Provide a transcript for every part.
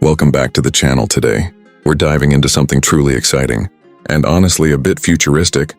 Welcome back to the channel today. We're diving into something truly exciting, and honestly a bit futuristic,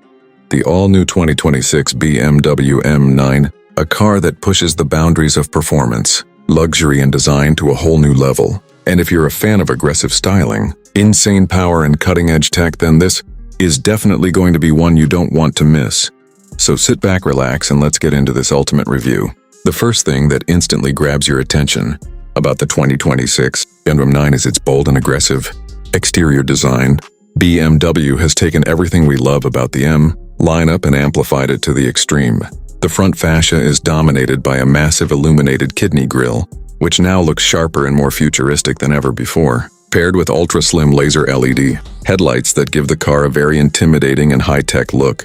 the all-new 2026 BMW M9, a car that pushes the boundaries of performance, luxury and design to a whole new level. And if you're a fan of aggressive styling, insane power and cutting-edge tech, then this is definitely going to be one you don't want to miss. So sit back, relax, and let's get into this ultimate review. The first thing that instantly grabs your attention about the 2026 BMW M9 is its bold and aggressive exterior design. BMW has taken everything we love about the M lineup and amplified it to the extreme. The front fascia is dominated by a massive illuminated kidney grille, which now looks sharper and more futuristic than ever before, paired with ultra-slim laser LED headlights that give the car a very intimidating and high-tech look.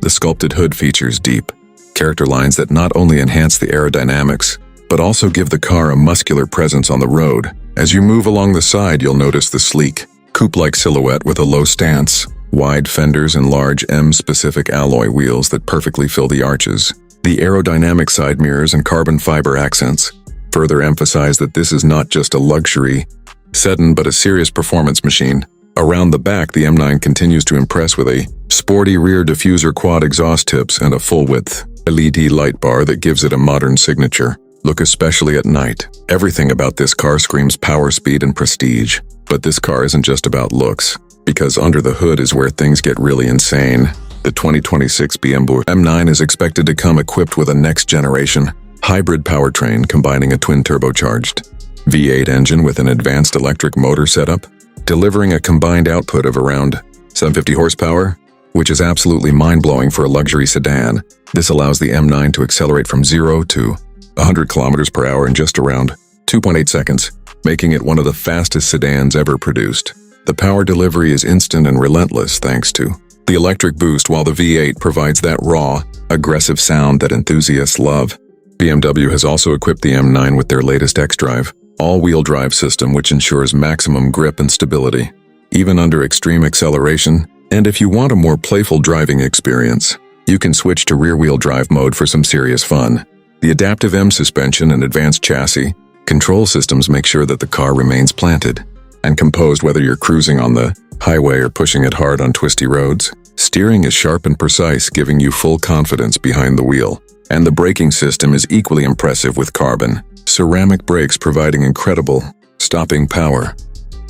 The sculpted hood features deep character lines that not only enhance the aerodynamics, but also give the car a muscular presence on the road. As you move along the side, you'll notice the sleek, coupe-like silhouette with a low stance, wide fenders and large M-specific alloy wheels that perfectly fill the arches. The aerodynamic side mirrors and carbon fiber accents further emphasize that this is not just a luxury sedan but a serious performance machine. Around the back, the M9 continues to impress with a sporty rear diffuser quad exhaust tips and a full-width LED light bar that gives it a modern signature look, especially at night. Everything about this car screams power, speed, and prestige. But this car isn't just about looks, because under the hood is where things get really insane. The 2026 BMW M9 is expected to come equipped with a next-generation hybrid powertrain combining a twin-turbocharged V8 engine with an advanced electric motor setup, delivering a combined output of around 750 horsepower, which is absolutely mind-blowing for a luxury sedan. This allows the M9 to accelerate from 0 to 100 kilometers per hour in just around 2.8 seconds, making it one of the fastest sedans ever produced. The power delivery is instant and relentless thanks to the electric boost, while the V8 provides that raw, aggressive sound that enthusiasts love. BMW has also equipped the M9 with their latest xDrive all-wheel drive system, which ensures maximum grip and stability, even under extreme acceleration. And if you want a more playful driving experience, you can switch to rear-wheel drive mode for some serious fun. The adaptive M suspension and advanced chassis control systems make sure that the car remains planted and composed whether you're cruising on the highway or pushing it hard on twisty roads. Steering is sharp and precise, giving you full confidence behind the wheel. And the braking system is equally impressive, with carbon ceramic brakes providing incredible stopping power.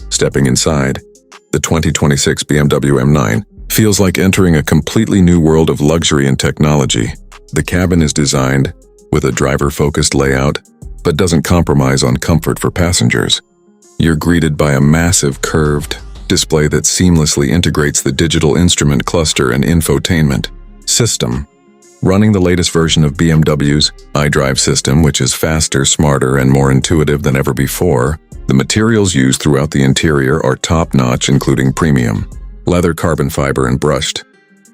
Stepping inside, the 2026 BMW M9 feels like entering a completely new world of luxury and technology. The cabin is designed with a driver-focused layout, but doesn't compromise on comfort for passengers. You're greeted by a massive curved display that seamlessly integrates the digital instrument cluster and infotainment system. Running the latest version of BMW's iDrive system, which is faster, smarter, and more intuitive than ever before, the materials used throughout the interior are top-notch, including premium leather, carbon fiber, and brushed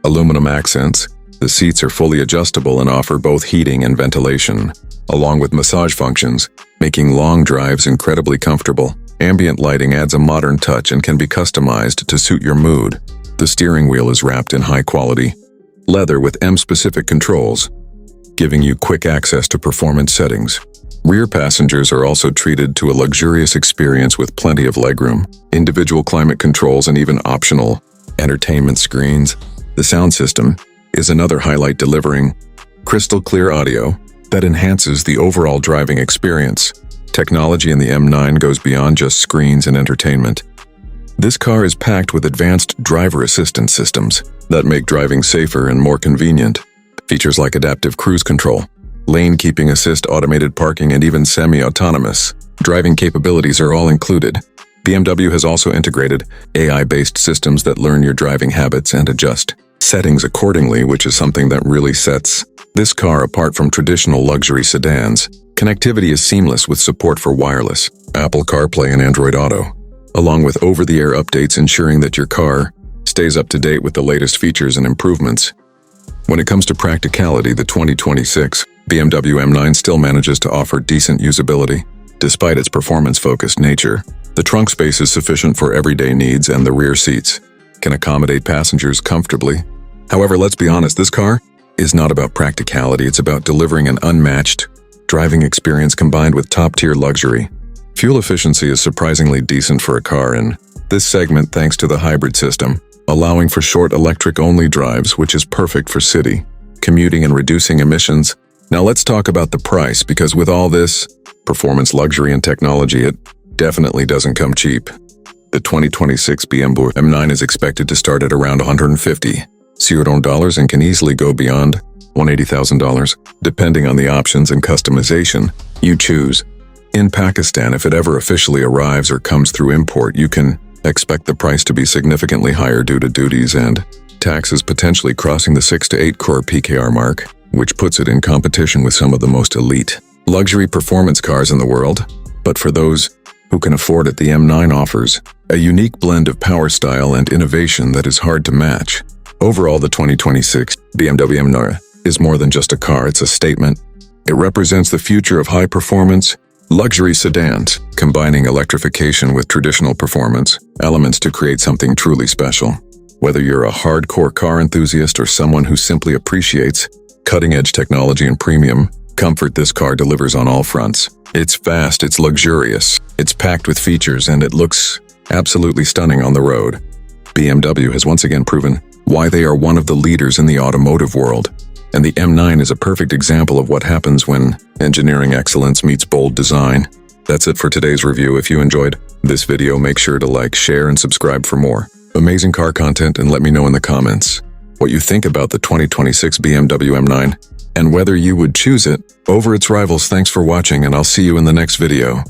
aluminum accents. The seats are fully adjustable and offer both heating and ventilation, along with massage functions, making long drives incredibly comfortable. Ambient lighting adds a modern touch and can be customized to suit your mood. The steering wheel is wrapped in high-quality leather with M-specific controls, giving you quick access to performance settings. Rear passengers are also treated to a luxurious experience with plenty of legroom, individual climate controls, and even optional entertainment screens. The sound system is another highlight, delivering crystal clear audio that enhances the overall driving experience. Technology in the M9 goes beyond just screens and entertainment. This car is packed with advanced driver assistance systems that make driving safer and more convenient. Features like adaptive cruise control, lane keeping assist, automated parking, and even semi-autonomous driving capabilities are all included. BMW has also integrated AI-based systems that learn your driving habits and adjust settings accordingly, which is something that really sets this car apart from traditional luxury sedans. Connectivity is seamless with support for wireless, Apple CarPlay, and Android Auto, along with over-the-air updates, ensuring that your car stays up to date with the latest features and improvements. When it comes to practicality, the 2026 BMW M9 still manages to offer decent usability. Despite its performance-focused nature, the trunk space is sufficient for everyday needs, and the rear seats can accommodate passengers comfortably. However, let's be honest, this car is not about practicality. It's about delivering an unmatched driving experience combined with top-tier luxury. Fuel efficiency is surprisingly decent for a car in this segment thanks to the hybrid system, allowing for short electric-only drives, which is perfect for city, commuting and reducing emissions. Now let's talk about the price, because with all this performance, luxury, and technology, it definitely doesn't come cheap. The 2026 BMW M9 is expected to start at around $150,000 and can easily go beyond $180,000, depending on the options and customization you choose. In Pakistan, if it ever officially arrives or comes through import, you can expect the price to be significantly higher due to duties and taxes, potentially crossing the 6 to 8 crore PKR mark, which puts it in competition with some of the most elite luxury performance cars in the world. But for those who can afford it, the M9 offers a unique blend of power, style, and innovation that is hard to match. Overall, the 2026 BMW M9 is more than just a car, it's a statement. It represents the future of high-performance, luxury sedans, combining electrification with traditional performance elements to create something truly special. Whether you're a hardcore car enthusiast or someone who simply appreciates cutting-edge technology and premium comfort, this car delivers on all fronts. It's fast, it's luxurious, it's packed with features, and it looks absolutely stunning on the road. BMW has once again proven why they are one of the leaders in the automotive world, and the M9 is a perfect example of what happens when engineering excellence meets bold design. That's it for today's review. If you enjoyed this video, make sure to like, share, and subscribe for more amazing car content, and let me know in the comments what you think about the 2026 BMW M9 and whether you would choose it over its rivals. Thanks for watching, and I'll see you in the next video.